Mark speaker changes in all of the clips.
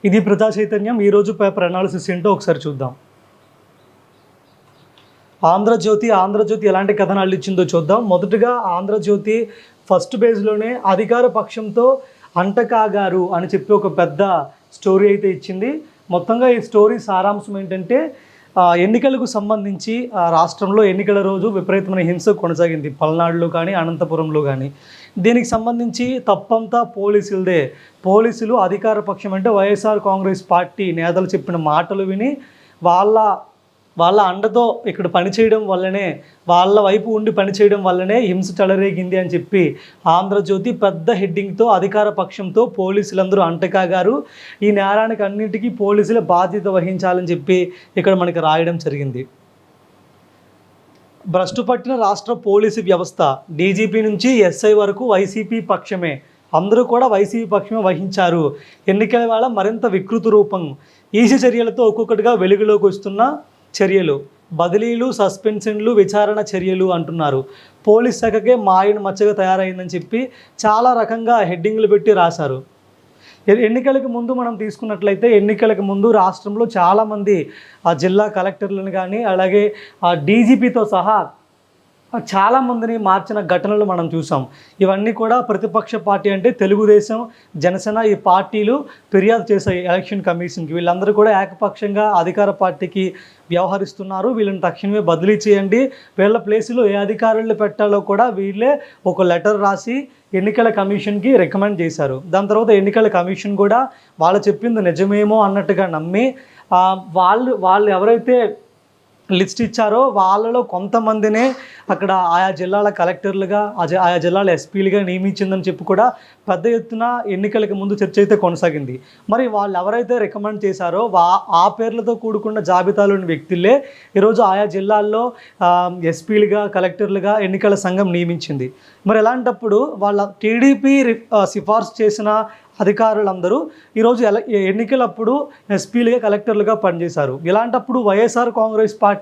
Speaker 1: ఇది ప్రజా చైతన్యం. ఈరోజు పేపర్ అనాలిసిస్ ఏంటో ఒకసారి చూద్దాం. ఆంధ్రజ్యోతి ఎలాంటి కథనాలు ఇచ్చిందో చూద్దాం. మొదటగా ఆంధ్రజ్యోతి ఫస్ట్ పేజ్లోనే అధికార పక్షంతో అంటకాగారు అని చెప్పి ఒక పెద్ద స్టోరీ అయితే ఇచ్చింది. మొత్తంగా ఈ స్టోరీ సారాంశం ఏంటంటే, ఎన్నికలకు సంబంధించి రాష్ట్రంలో ఎన్నికల రోజు విపరీతమైన హింస కొనసాగింది, పల్నాడులో కానీ అనంతపురంలో కానీ. దీనికి సంబంధించి తప్పంతా పోలీసులదే. పోలీసులు అధికార పక్షం అంటే వైఎస్ఆర్ కాంగ్రెస్ పార్టీ నేతలు చెప్పిన మాటలు విని వాళ్ళ అండతో ఇక్కడ పనిచేయడం వల్లనే, వాళ్ళ వైపు ఉండి పనిచేయడం వల్లనే హింస చెలరేగింది అని చెప్పి ఆంధ్రజ్యోతి పెద్ద హెడ్డింగ్తో అధికార పక్షంతో పోలీసులందరూ అంటకాగారు, ఈ నేరానికి అన్నింటికీ పోలీసులే బాధ్యత వహించాలని చెప్పి ఇక్కడ మనకి రాయడం జరిగింది. భ్రష్టు పట్టిన రాష్ట్ర పోలీసు వ్యవస్థ, డీజీపీ నుంచి ఎస్ఐ వరకు వైసీపీ పక్షమే, అందరూ కూడా వైసీపీ పక్షమే వహించారు. ఎన్నికల వేళ మరింత వికృత రూపం, ఈసీ చర్యలతో ఒక్కొక్కటిగా వెలుగులోకి వస్తున్న చర్యలు, బదిలీలు, సస్పెన్షన్లు, విచారణ చర్యలు అంటున్నారు. పోలీస్ శాఖకే మాయన మచ్చగా తయారైందని చెప్పి చాలా రకంగా హెడ్డింగ్లు పెట్టి రాశారు. ఎన్నికలకు ముందు మనం తీసుకున్నట్లయితే, ఎన్నికలకు ముందు రాష్ట్రంలో చాలామంది జిల్లా కలెక్టర్లను కానీ అలాగే డీజీపీతో సహా చాలామందిని మార్చిన ఘటనలు మనం చూసాం. ఇవన్నీ కూడా ప్రతిపక్ష పార్టీ అంటే తెలుగుదేశం, జనసేన ఈ పార్టీలు ఫిర్యాదు చేశాయి ఎలక్షన్ కమిషన్కి. వీళ్ళందరూ కూడా ఏకపక్షంగా అధికార పార్టీకి వ్యవహరిస్తున్నారు, వీళ్ళని తక్షణమే బదిలీ చేయండి, వీళ్ళ ప్లేసులో ఏ అధికారులు పెట్టాలో కూడా వీళ్ళే ఒక లెటర్ రాసి ఎన్నికల కమిషన్కి రికమెండ్ చేశారు. దాని తర్వాత ఎన్నికల కమిషన్ కూడా వాళ్ళు చెప్పింది నిజమేమో అన్నట్టుగా నమ్మి వాళ్ళు ఎవరైతే లిస్ట్ ఇచ్చారో వాళ్ళలో కొంతమందినే అక్కడ ఆయా జిల్లాల కలెక్టర్లుగా, ఆయా జిల్లాల ఎస్పీలుగా నియమించిందని చెప్పి కూడా పెద్ద ఎత్తున ఎన్నికలకు ముందు చర్చ అయితే కొనసాగింది. మరి వాళ్ళు ఎవరైతే రికమెండ్ చేశారో ఆ పేర్లతో కూడుకున్న జాబితాలోని వ్యక్తులే ఈరోజు ఆయా జిల్లాల్లో ఎస్పీలుగా, కలెక్టర్లుగా ఎన్నికల సంఘం నియమించింది. మరి ఎలాంటప్పుడు వాళ్ళ టీడీపీ సిఫార్సు చేసిన అధికారులందరూ ఈరోజు ఎన్నికలప్పుడు ఎస్పీలుగా, కలెక్టర్లుగా పనిచేశారు. ఇలాంటప్పుడు వైఎస్ఆర్ కాంగ్రెస్ పార్టీ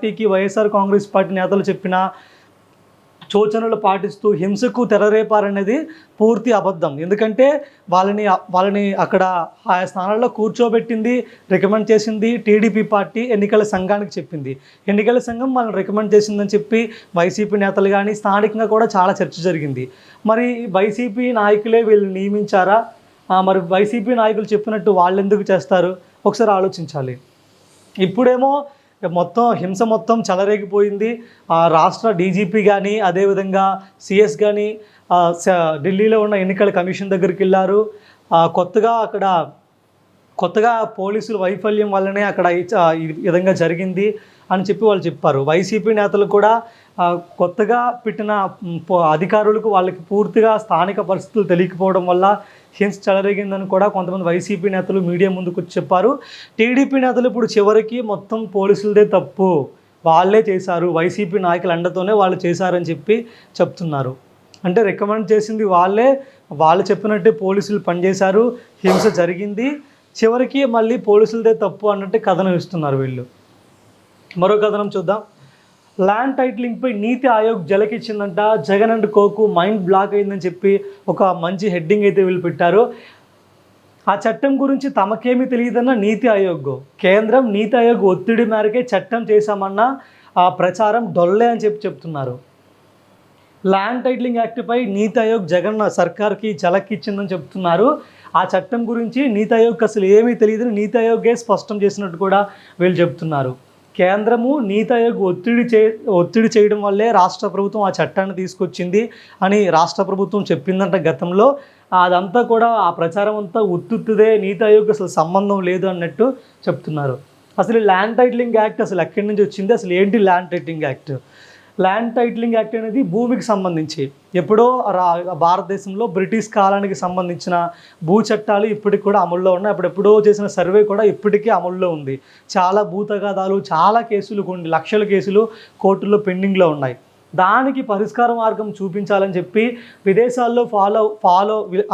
Speaker 1: నేతలు చెప్పిన సూచనలు పాటిస్తూ హింసకు తెరరేపారనేది పూర్తి అబద్ధం. ఎందుకంటే వాళ్ళని అక్కడ ఆయా స్థానాల్లో కూర్చోబెట్టింది, రికమెండ్ చేసింది టీడీపీ పార్టీ ఎన్నికల సంఘానికి చెప్పింది. ఎన్నికల సంఘం వాళ్ళని రికమెండ్ చేసిందని చెప్పి వైసీపీ నేతలు కానీ స్థానికంగా కూడా చాలా చర్చ జరిగింది. మరి వైసీపీ నాయకులే వీళ్ళు నియమించారా? మరి వైసీపీ నాయకులు చెప్పినట్టు వాళ్ళు ఎందుకు చేస్తారు? ఒకసారి ఆలోచించాలి. ఇప్పుడేమో హింస మొత్తం చెలరేగిపోయింది. రాష్ట్ర డీజీపీ కానీ అదేవిధంగా సిఎస్ కానీ ఢిల్లీలో ఉన్న ఎన్నికల కమిషన్ దగ్గరికి వెళ్ళారు. కొత్తగా పోలీసుల వైఫల్యం వల్లనే అక్కడ ఈ విధంగా జరిగింది అని చెప్పి వాళ్ళు చెప్పారు. వైసీపీ నేతలు కూడా కొత్తగా పెట్టిన అధికారులకు వాళ్ళకి పూర్తిగా స్థానిక పరిస్థితులు తెలియకపోవడం వల్ల హింస చెలరేగిందని కూడా కొంతమంది వైసీపీ నేతలు మీడియా ముందుకు చెప్పారు. టీడీపీ నేతలు ఇప్పుడు చివరికి మొత్తం పోలీసులదే తప్పు, వాళ్ళే చేశారు, వైసీపీ నాయకుల అండతోనే వాళ్ళు చేశారని చెప్పి చెప్తున్నారు. అంటే రికమెండ్ చేసింది వాళ్ళు చెప్పినట్టే పోలీసులు పనిచేశారు, హింస జరిగింది, చివరికి మళ్ళీ పోలీసులదే తప్పు అన్నట్టు కథనం ఇస్తున్నారు వీళ్ళు. మరో కథనం చూద్దాం. ల్యాండ్ టైటిలింగ్పై నీతి ఆయోగ్ జలకిచ్చిందంట, జగన్ అండ్ కోకు మైండ్ బ్లాక్ అయిందని చెప్పి ఒక మంచి హెడ్డింగ్ అయితే వీళ్ళు పెట్టారు. ఆ చట్టం గురించి తమకేమీ తెలియదన్న నీతి ఆయోగ్, కేంద్రం నీతి ఆయోగ్ ఒత్తిడి మేరకే చట్టం చేశామన్న ప్రచారం డొల్లే అని చెప్తున్నారు. ల్యాండ్ టైటిలింగ్ యాక్ట్పై నీతి ఆయోగ్ జగన్ సర్కార్కి జలకిచ్చిందని చెప్తున్నారు. ఆ చట్టం గురించి నీతి ఆయోగ్కి అసలు ఏమీ తెలియదని నీతి ఆయోగే స్పష్టం చేసినట్టు కూడా వీళ్ళు చెప్తున్నారు. కేంద్రము నీతి ఆయోగ్ ఒత్తిడి చేయడం వల్లే రాష్ట్ర ప్రభుత్వం ఆ చట్టాన్ని తీసుకొచ్చింది అని రాష్ట్ర ప్రభుత్వం చెప్పిందంట గతంలో. అదంతా కూడా ఆ ప్రచారం అంతా ఉత్తుదే, నీతి ఆయోగ్ అసలు సంబంధం లేదు అన్నట్టు చెప్తున్నారు. అసలు ల్యాండ్ టైటిలింగ్ యాక్ట్ అసలు ఎక్కడి నుంచి వచ్చింది? అసలు ఏంటి land titling act? Land titling act అనేది భూమికి సంబంధించి ఎప్పుడో భారతదేశంలో బ్రిటిష్ కాలానికి సంబంధించిన భూ చట్టాలు ఇప్పటికి కూడా అమల్లో ఉన్నాయి. అప్పుడెప్పుడో చేసిన సర్వే కూడా ఇప్పటికీ అమల్లో ఉంది. చాలా భూ తగాదాలు, చాలా కేసులు, కొన్ని లక్షల కేసులు కోర్టుల్లో పెండింగ్లో ఉన్నాయి. దానికి పరిష్కార మార్గం చూపించాలని చెప్పి విదేశాల్లో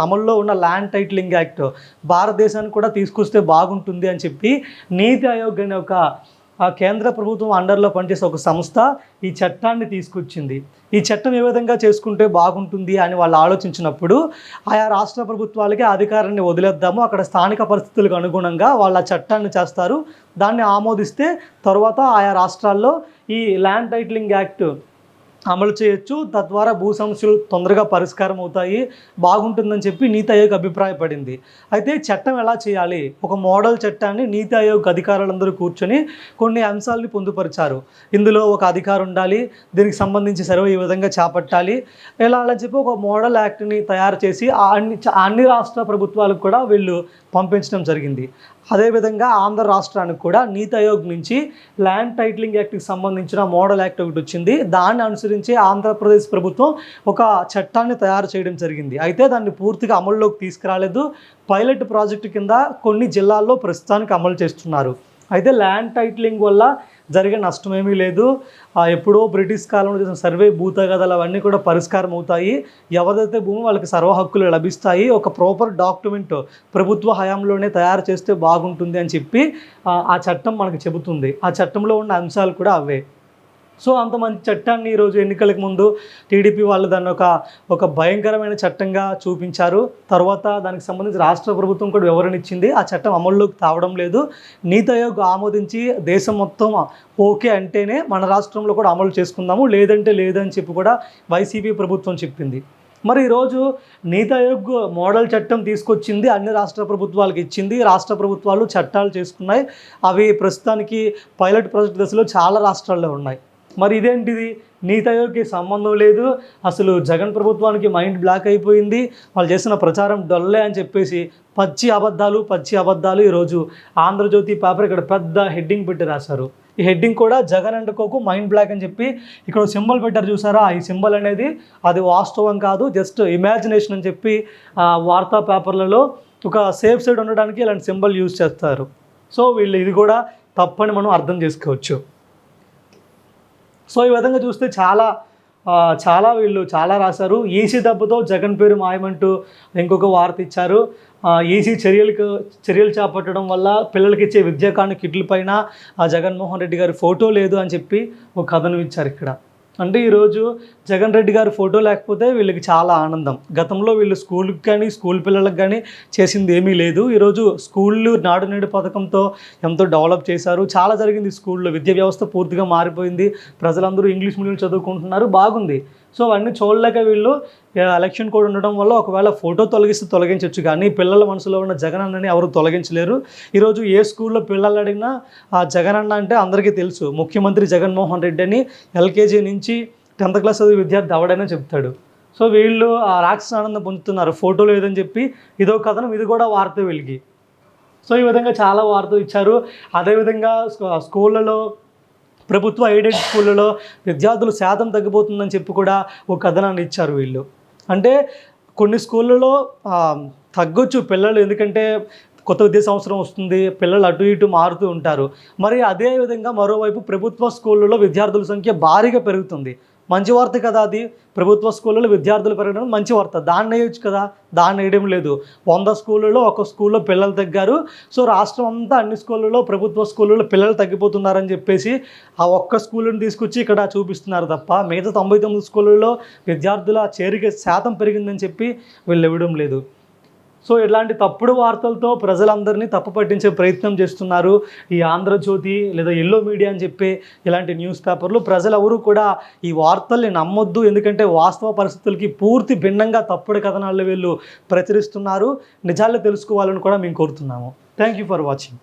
Speaker 1: అమల్లో ఉన్న ల్యాండ్ టైటిలింగ్ యాక్ట్ భారతదేశానికి కూడా తీసుకొస్తే బాగుంటుంది అని చెప్పి నీతి ఆయోగ్ అనే ఒక ఆ కేంద్ర ప్రభుత్వం అండర్లో పనిచేసే ఒక సంస్థ ఈ చట్టాన్ని తీసుకొచ్చింది. ఈ చట్టం ఏ విధంగా చేసుకుంటే బాగుంటుంది అని వాళ్ళు ఆలోచించినప్పుడు ఆయా రాష్ట్ర ప్రభుత్వాలకి అధికారాన్ని వదిలేద్దాము, అక్కడ స్థానిక పరిస్థితులకు అనుగుణంగా వాళ్ళు ఆ చట్టాన్ని చేస్తారు, దాన్ని ఆమోదిస్తే తర్వాత ఆయా రాష్ట్రాల్లో ఈ ల్యాండ్ టైటిలింగ్ యాక్ట్ అమలు చేయొచ్చు, తద్వారా భూ సమస్యలు తొందరగా పరిష్కారం అవుతాయి, బాగుంటుందని చెప్పి నీతి ఆయోగ్ అభిప్రాయపడింది. అయితే చట్టం ఎలా చేయాలి, ఒక మోడల్ చట్టాన్ని నీతి ఆయోగ్ అధికారులందరూ కూర్చొని కొన్ని అంశాలని పొందుపరిచారు. ఇందులో ఒక అధికారి ఉండాలి, దీనికి సంబంధించి సర్వే ఈ విధంగా చేపట్టాలి, ఇలా అలా చెప్పి ఒక మోడల్ యాక్ట్ని తయారు చేసి అన్ని రాష్ట్ర ప్రభుత్వాలకు కూడా వీళ్ళు పంపించడం జరిగింది. అదేవిధంగా ఆంధ్ర రాష్ట్రానికి కూడా నీతి ఆయోగ్ నుంచి ల్యాండ్ టైటిలింగ్ యాక్ట్కి సంబంధించిన మోడల్ యాక్ట్ ఒకటి వచ్చింది. దాన్ని అనుసరించి ఆంధ్రప్రదేశ్ ప్రభుత్వం ఒక చట్టాన్ని తయారు చేయడం జరిగింది. అయితే దాన్ని పూర్తిగా అమల్లోకి తీసుకురాలేదు. పైలట్ ప్రాజెక్టు కింద కొన్ని జిల్లాల్లో ప్రస్తుతానికి అమలు చేస్తున్నారు. అయితే ల్యాండ్ టైటిలింగ్ వల్ల జరిగే నష్టమేమీ లేదు. ఎప్పుడో బ్రిటిష్ కాలంలో చేసిన సర్వే భూతగాథలు అవన్నీ కూడా పరిష్కారం అవుతాయి. ఎవరిదైతే భూమి వాళ్ళకి సర్వ హక్కులు లభిస్తాయి. ఒక ప్రాపర్ డాక్యుమెంట్ ప్రభుత్వ హయాంలోనే తయారు చేస్తే బాగుంటుంది అని చెప్పి ఆ చట్టం మనకు చెబుతుంది. ఆ చట్టంలో ఉన్న అంశాలు కూడా అవే. సో అంత మంచి చట్టాన్ని ఈరోజు ఎన్నికలకు ముందు టీడీపీ వాళ్ళు దాన్ని ఒక భయంకరమైన చట్టంగా చూపించారు. తర్వాత దానికి సంబంధించి రాష్ట్ర ప్రభుత్వం కూడా వివరణ ఇచ్చింది. ఆ చట్టం అమల్లోకి తావడం లేదు. నీతి ఆయోగ్ ఆమోదించి దేశం మొత్తం ఓకే అంటేనే మన రాష్ట్రంలో కూడా అమలు చేసుకుందాము, లేదంటే లేదని చెప్పి కూడా వైసీపీ ప్రభుత్వం చెప్పింది. మరి ఈరోజు నీతి ఆయోగ్ మోడల్ చట్టం తీసుకొచ్చింది, అన్ని రాష్ట్ర ప్రభుత్వాలకు ఇచ్చింది, రాష్ట్ర ప్రభుత్వాలు చట్టాలు చేసుకున్నాయి. అవి ప్రస్తుతానికి పైలట్ ప్రాజెక్ట్ దశలో చాలా రాష్ట్రాల్లో ఉన్నాయి. మరి ఇదేంటిది, నీతి ఆయోగ్కి సంబంధం లేదు, అసలు జగన్ ప్రభుత్వానికి మైండ్ బ్లాక్ అయిపోయింది, వాళ్ళు చేసిన ప్రచారం డొల్లే అని చెప్పేసి పచ్చి అబద్ధాలు ఈరోజు ఆంధ్రజ్యోతి పేపర్ ఇక్కడ పెద్ద హెడ్డింగ్ పెట్టి రాశారు. ఈ హెడ్డింగ్ కూడా జగన్ అండ్ కోకు మైండ్ బ్లాక్ అని చెప్పి ఇక్కడ సింబల్ పెట్టారు చూసారా, ఈ సింబల్ అనేది అది వాస్తవం కాదు, జస్ట్ ఇమాజినేషన్ అని చెప్పి వార్తా పేపర్లలో ఒక సేఫ్ సైడ్ ఉండడానికి ఇలాంటి సింబల్ యూజ్ చేస్తారు. సో వీళ్ళు ఇది కూడా తప్పని మనం అర్థం చేసుకోవచ్చు. సో ఈ విధంగా చూస్తే వీళ్ళు చాలా రాశారు. ఈసీ దెబ్బతో జగన్ పేరు మాయమంటూ ఇంకొక వార్త ఇచ్చారు. ఈసీ చర్యలు చేపట్టడం వల్ల పిల్లలకి ఇచ్చే విద్యాకాండ కిట్ల పైన జగన్మోహన్ రెడ్డి గారి ఫోటో లేదు అని చెప్పి ఒక కథనం ఇచ్చారు ఇక్కడ. అంటే ఈరోజు జగన్ రెడ్డి గారి ఫోటో లేకపోతే వీళ్ళకి చాలా ఆనందం. గతంలో వీళ్ళు స్కూల్కి కానీ స్కూల్ పిల్లలకు కానీ చేసింది ఏమీ లేదు. ఈరోజు స్కూళ్ళు నాడు నేడు పథకంతో ఎంతో డెవలప్ చేశారు, చాలా జరిగింది. స్కూల్లో విద్యా వ్యవస్థ పూర్తిగా మారిపోయింది, ప్రజలందరూ ఇంగ్లీష్ మీడియం చదువుకుంటున్నారు, బాగుంది. సో అవన్నీ చూడలేక వీళ్ళు ఎలక్షన్ కోడ్ ఉండడం వల్ల ఒకవేళ ఫోటో తొలగించవచ్చు, కానీ పిల్లల మనసులో ఉన్న జగన్ అన్నని ఎవరు తొలగించలేరు. ఈరోజు ఏ స్కూల్లో పిల్లలు అడిగినా ఆ జగన్ అన్న అంటే అందరికీ తెలుసు, ముఖ్యమంత్రి జగన్మోహన్ రెడ్డి అని ఎల్కేజీ నుంచి 10th క్లాస్ చదివే విద్యార్థి ఎవడైనా చెప్తాడు. సో వీళ్ళు ఆ రాక్షస ఆనందం పొందుతున్నారు, ఫోటో లేదని చెప్పి. ఇదో కథనం, ఇది కూడా వార్త వీళ్ళకి. సో ఈ విధంగా చాలా వార్తలు ఇచ్చారు. అదేవిధంగా స్కూళ్ళలో ప్రభుత్వ ఎయిడెడ్ స్కూళ్ళలో విద్యార్థుల శాతం తగ్గిపోతుందని చెప్పి కూడా ఒక కథనాన్ని ఇచ్చారు వీళ్ళు. అంటే కొన్ని స్కూళ్ళలో తగ్గొచ్చు పిల్లలు, ఎందుకంటే కొత్త విద్యా సంవత్సరం వస్తుంది, పిల్లలు అటు ఇటు మారుతూ ఉంటారు. మరి అదేవిధంగా మరోవైపు ప్రభుత్వ స్కూళ్ళలో విద్యార్థుల సంఖ్య భారీగా పెరుగుతుంది. మంచి వార్త కదా అది, ప్రభుత్వ స్కూళ్ళలో విద్యార్థులు పెరగడం మంచి వార్త, దాన్ని వేయచ్చు కదా, దాన్ని వేయడం లేదు. 100 స్కూళ్ళలో ఒక స్కూల్లో పిల్లలు తగ్గారు. సో రాష్ట్రం అంతా అన్ని స్కూళ్ళలో ప్రభుత్వ స్కూళ్ళలో పిల్లలు తగ్గిపోతున్నారని చెప్పేసి ఆ ఒక్క స్కూళ్ళని తీసుకొచ్చి ఇక్కడ చూపిస్తున్నారు తప్ప మిగతా 99 స్కూళ్ళలో విద్యార్థుల చేరిక శాతం పెరిగిందని చెప్పి వీళ్ళు ఇవ్వడం లేదు. సో ఇలాంటి తప్పుడు వార్తలతో ప్రజలందరినీ తప్పు పట్టించే ప్రయత్నం చేస్తున్నారు ఈ ఆంధ్రజ్యోతి లేదా ఎల్లో మీడియా అని చెప్పి ఇలాంటి న్యూస్ పేపర్లు. ప్రజలు ఎవరు కూడా ఈ వార్తల్ని నమ్మొద్దు, ఎందుకంటే వాస్తవ పరిస్థితులకి పూర్తి భిన్నంగా తప్పుడు కథనాలు వీళ్ళు ప్రచురిస్తున్నారు. నిజాలు తెలుసుకోవాలని కూడా మేము కోరుతున్నాము. Thank you for watching.